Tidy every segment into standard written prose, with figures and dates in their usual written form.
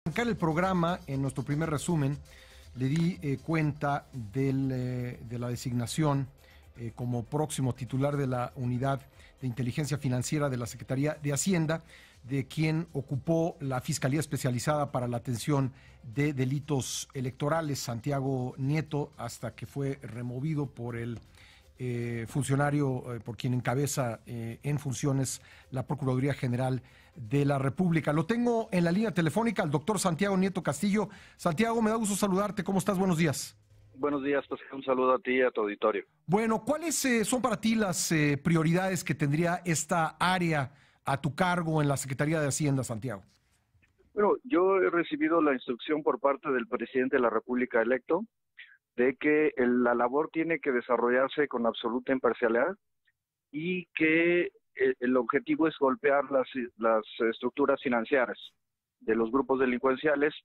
Arrancar el programa, en nuestro primer resumen, le di cuenta de la designación como próximo titular de la Unidad de Inteligencia Financiera de la Secretaría de Hacienda, de quien ocupó la Fiscalía Especializada para la Atención de Delitos Electorales, Santiago Nieto, hasta que fue removido por el funcionario por quien encabeza en funciones la Procuraduría General de la República. Lo tengo en la línea telefónica al doctor Santiago Nieto Castillo. Santiago, me da gusto saludarte. ¿Cómo estás? Buenos días. Buenos días, pues un saludo a ti y a tu auditorio. Bueno, ¿cuáles son para ti las prioridades que tendría esta área a tu cargo en la Secretaría de Hacienda, Santiago? Bueno, yo he recibido la instrucción por parte del presidente de la República electo de que la labor tiene que desarrollarse con absoluta imparcialidad y que el objetivo es golpear las estructuras financieras de los grupos delincuenciales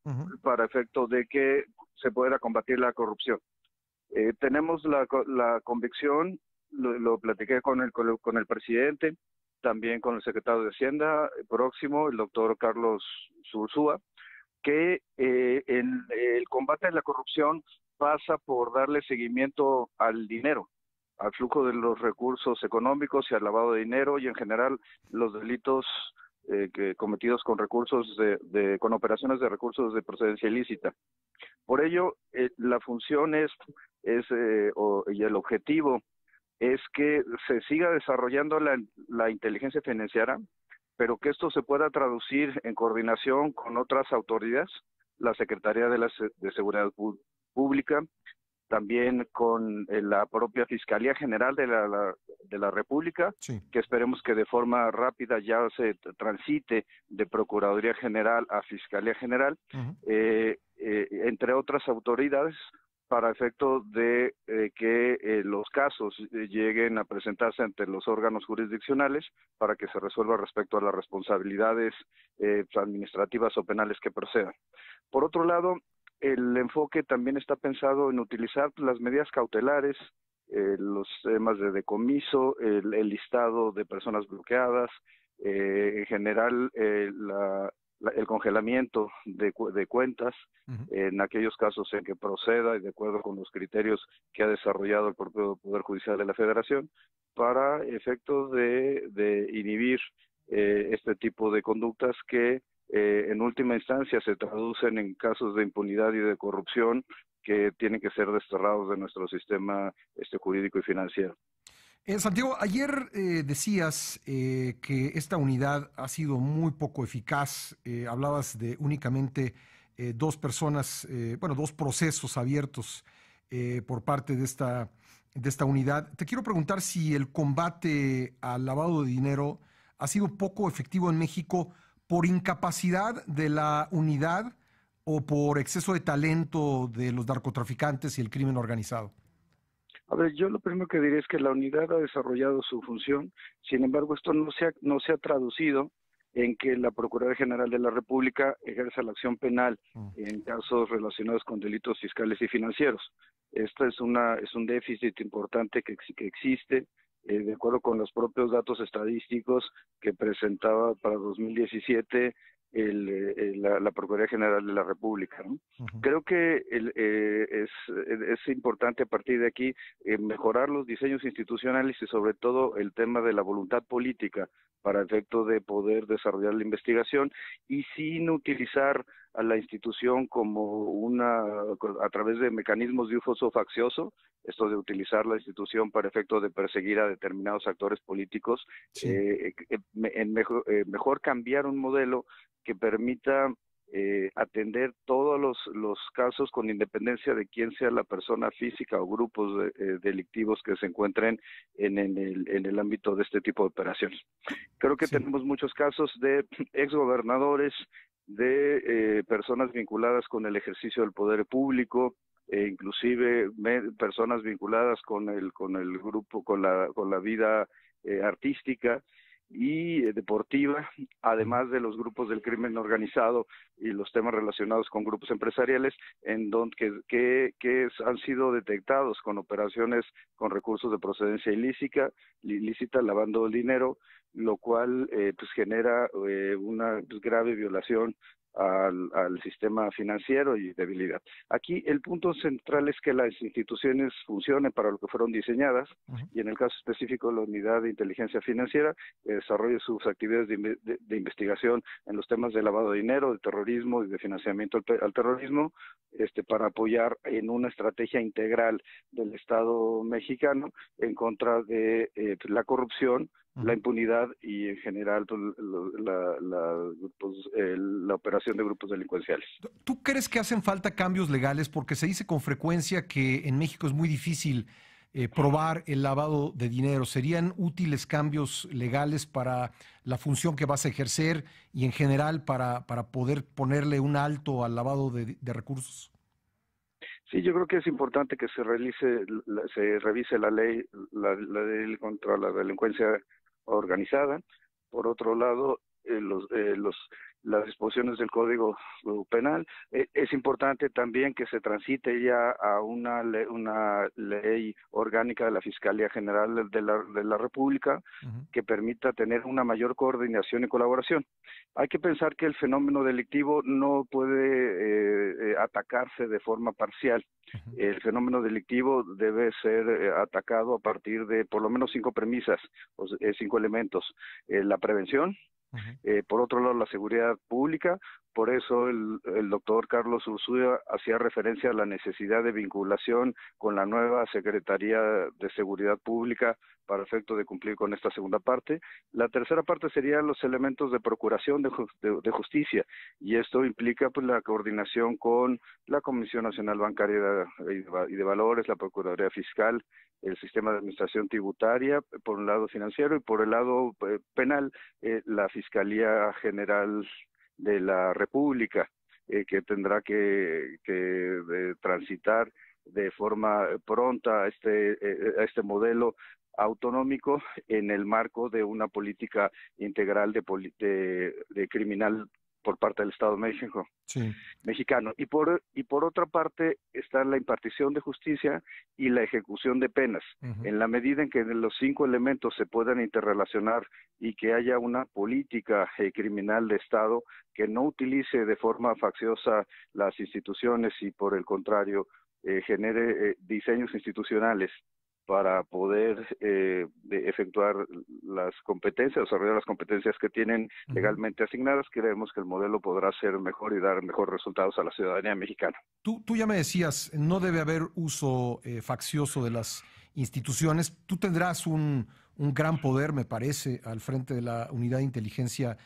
para efecto de que se pueda combatir la corrupción. Tenemos la convicción, lo platiqué con el presidente, también con el secretario de Hacienda próximo, el doctor Carlos Ursúa, que en el combate a la corrupción pasa por darle seguimiento al dinero, al flujo de los recursos económicos y al lavado de dinero y en general los delitos cometidos con recursos con operaciones de recursos de procedencia ilícita. Por ello, la función y el objetivo es que se siga desarrollando la inteligencia financiera, pero que esto se pueda traducir en coordinación con otras autoridades, la Secretaría de Seguridad Pública, también con la propia Fiscalía General de la República, Sí. que esperemos que de forma rápida ya se transite de Procuraduría General a Fiscalía General, entre otras autoridades, para efecto de que los casos lleguen a presentarse ante los órganos jurisdiccionales para que se resuelva respecto a las responsabilidades administrativas o penales que procedan. Por otro lado, el enfoque también está pensado en utilizar las medidas cautelares, los temas de decomiso, el listado de personas bloqueadas, en general el congelamiento de cuentas en aquellos casos en que proceda y de acuerdo con los criterios que ha desarrollado el propio Poder Judicial de la Federación para efectos de inhibir este tipo de conductas que en última instancia se traducen en casos de impunidad y de corrupción que tienen que ser desterrados de nuestro sistema jurídico y financiero. Santiago, ayer decías que esta unidad ha sido muy poco eficaz. Hablabas de únicamente dos personas, dos procesos abiertos por parte de esta unidad. Te quiero preguntar si el combate al lavado de dinero ha sido poco efectivo en México por incapacidad de la unidad o por exceso de talento de los narcotraficantes y el crimen organizado. A ver, yo lo primero que diría es que la unidad ha desarrollado su función, sin embargo esto no se ha traducido en que la Procuraduría General de la República ejerza la acción penal en casos relacionados con delitos fiscales y financieros. Este es un déficit importante que existe, de acuerdo con los propios datos estadísticos que presentaba para 2017 la Procuraduría General de la República, ¿no? Creo que es importante a partir de aquí mejorar los diseños institucionales y sobre todo el tema de la voluntad política para efecto de poder desarrollar la investigación y sin utilizar a la institución como a través de mecanismos de uso faccioso, esto de utilizar la institución para efecto de perseguir a determinados actores políticos, sí. Mejor cambiar un modelo que permita atender todos los casos con independencia de quién sea la persona física o grupos delictivos que se encuentren en el ámbito de este tipo de operaciones. Creo que sí. Tenemos muchos casos de exgobernadores, de personas vinculadas con el ejercicio del poder público, inclusive personas vinculadas con el grupo, con la vida artística y deportiva, además de los grupos del crimen organizado y los temas relacionados con grupos empresariales, en donde que han sido detectados con operaciones con recursos de procedencia ilícita, lavando el dinero, lo cual pues genera una grave violación al sistema financiero y debilidad. Aquí el punto central es que las instituciones funcionen para lo que fueron diseñadas, y en el caso específico la Unidad de Inteligencia Financiera desarrolle sus actividades de investigación en los temas de lavado de dinero, de terrorismo y de financiamiento al terrorismo, para apoyar en una estrategia integral del Estado mexicano en contra de la corrupción, la impunidad y en general pues, la operación de grupos delincuenciales. ¿Tú crees que hacen falta cambios legales? Porque se dice con frecuencia que en México es muy difícil probar el lavado de dinero. ¿Serían útiles cambios legales para la función que vas a ejercer y en general para poder ponerle un alto al lavado de recursos? Sí, yo creo que es importante que se revise la ley contra la delincuencia organizada. Por otro lado, las disposiciones del Código Penal. Es importante también que se transite ya a una ley orgánica de la Fiscalía General de la República que permita tener una mayor coordinación y colaboración. Hay que pensar que el fenómeno delictivo no puede atacarse de forma parcial. El fenómeno delictivo debe ser atacado a partir de por lo menos 5 premisas, 5 elementos. La prevención, por otro lado la seguridad pública. Por eso el doctor Carlos Ursúa hacía referencia a la necesidad de vinculación con la nueva Secretaría de Seguridad Pública para efecto de cumplir con esta segunda parte. La tercera parte serían los elementos de procuración de justicia, y esto implica pues la coordinación con la Comisión Nacional Bancaria y de Valores, la Procuraduría Fiscal, el sistema de administración tributaria, por un lado financiero, y por el lado penal, la Fiscalía General de la República, que tendrá que transitar de forma pronta a este modelo autonómico en el marco de una política integral de criminal por parte del Estado mexicano. Y por otra parte está la impartición de justicia y la ejecución de penas. En la medida en que los 5 elementos se puedan interrelacionar y que haya una política criminal de Estado que no utilice de forma facciosa las instituciones y por el contrario genere diseños institucionales para poder efectuar las competencias, desarrollar las competencias que tienen legalmente asignadas, creemos que el modelo podrá ser mejor y dar mejores resultados a la ciudadanía mexicana. Tú ya me decías, no debe haber uso faccioso de las instituciones. Tú tendrás un gran poder, me parece, al frente de la Unidad de Inteligencia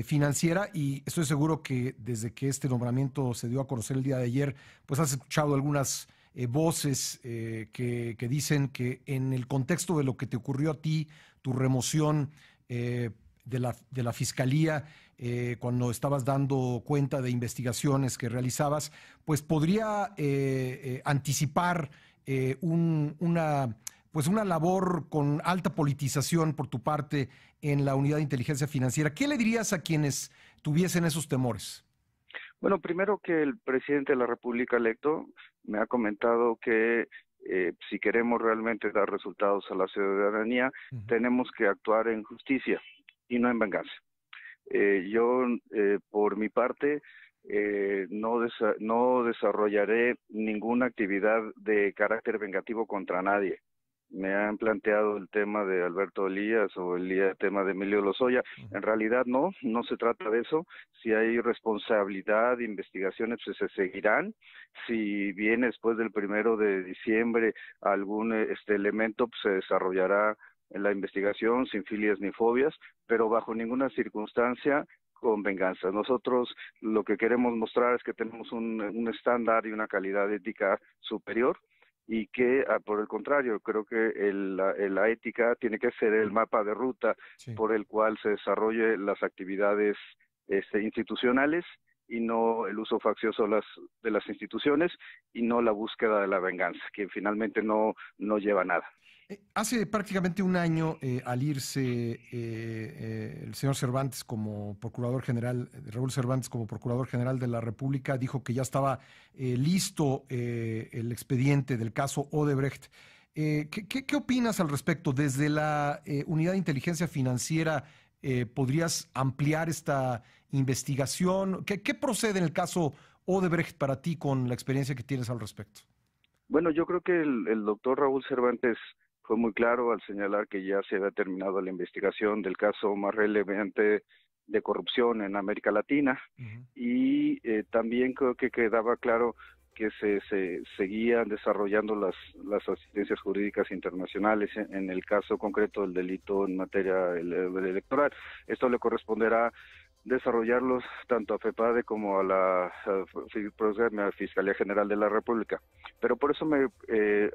Financiera, y estoy seguro que desde que este nombramiento se dio a conocer el día de ayer, pues has escuchado algunas voces que dicen que en el contexto de lo que te ocurrió a ti, tu remoción de la Fiscalía, cuando estabas dando cuenta de investigaciones que realizabas, pues podría anticipar una labor con alta politización por tu parte en la Unidad de Inteligencia Financiera. ¿Qué le dirías a quienes tuviesen esos temores? Bueno, primero que el presidente de la República electo me ha comentado que si queremos realmente dar resultados a la ciudadanía, tenemos que actuar en justicia y no en venganza. Yo, por mi parte, no desarrollaré ninguna actividad de carácter vengativo contra nadie. Me han planteado el tema de Alberto Elías o el tema de Emilio Lozoya. En realidad no se trata de eso. Si hay responsabilidad, investigaciones pues se seguirán. Si viene después del 1 de diciembre algún elemento, pues se desarrollará en la investigación sin filias ni fobias, pero bajo ninguna circunstancia con venganza. Nosotros lo que queremos mostrar es que tenemos un estándar y una calidad ética superior, y que por el contrario creo que la ética tiene que ser el mapa de ruta por el cual se desarrolle las actividades institucionales y no el uso faccioso de las instituciones y no la búsqueda de la venganza, que finalmente no lleva a nada. Hace prácticamente un año, al irse el señor Cervantes como procurador general, Raúl Cervantes como procurador general de la República, dijo que ya estaba listo el expediente del caso Odebrecht. ¿Qué opinas al respecto? Desde la Unidad de Inteligencia Financiera, ¿podrías ampliar esta investigación. ¿Qué procede en el caso Odebrecht para ti con la experiencia que tienes al respecto? Bueno, yo creo que el doctor Raúl Cervantes fue muy claro al señalar que ya se había terminado la investigación del caso más relevante de corrupción en América Latina, y también creo que quedaba claro que se seguían desarrollando las asistencias jurídicas internacionales en el caso concreto del delito en materia electoral. Esto le corresponderá desarrollarlos tanto a FEPADE como a la Fiscalía General de la República. Pero por eso me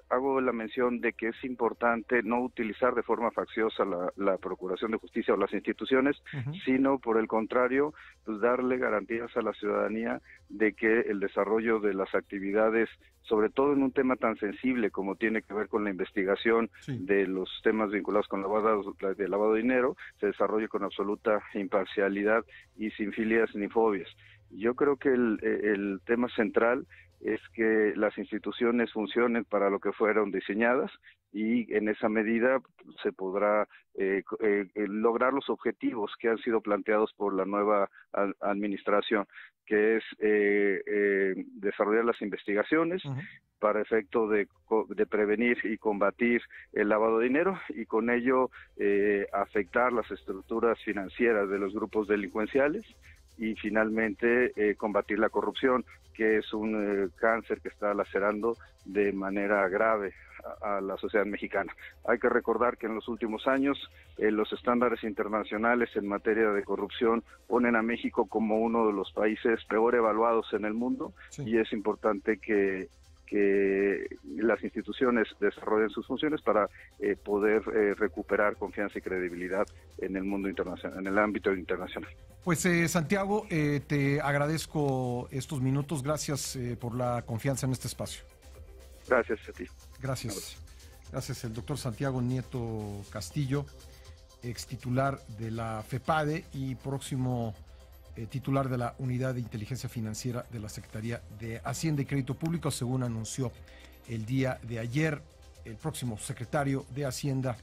hago la mención de que es importante no utilizar de forma facciosa la Procuración de Justicia o las instituciones, sino por el contrario, pues darle garantías a la ciudadanía de que el desarrollo de las actividades, sobre todo en un tema tan sensible como tiene que ver con la investigación de los temas vinculados con lavado de dinero, se desarrolle con absoluta imparcialidad y sin filias ni fobias. Yo creo que el tema central es que las instituciones funcionen para lo que fueron diseñadas, y en esa medida se podrá lograr los objetivos que han sido planteados por la nueva administración, que es desarrollar las investigaciones para efecto de prevenir y combatir el lavado de dinero, y con ello afectar las estructuras financieras de los grupos delincuenciales, y finalmente combatir la corrupción, que es un cáncer que está lacerando de manera grave a la sociedad mexicana. Hay que recordar que en los últimos años los estándares internacionales en materia de corrupción ponen a México como uno de los países peor evaluados en el mundo, y es importante que las instituciones desarrollen sus funciones para poder recuperar confianza y credibilidad en el mundo internacional, en el ámbito internacional. Pues Santiago, te agradezco estos minutos. Gracias por la confianza en este espacio. Gracias a ti. Gracias. Gracias, el doctor Santiago Nieto Castillo, ex titular de la FEPADE y próximo titular de la Unidad de Inteligencia Financiera de la Secretaría de Hacienda y Crédito Público, según anunció el día de ayer el próximo secretario de Hacienda,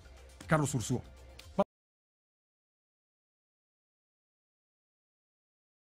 Carlos Ursúa.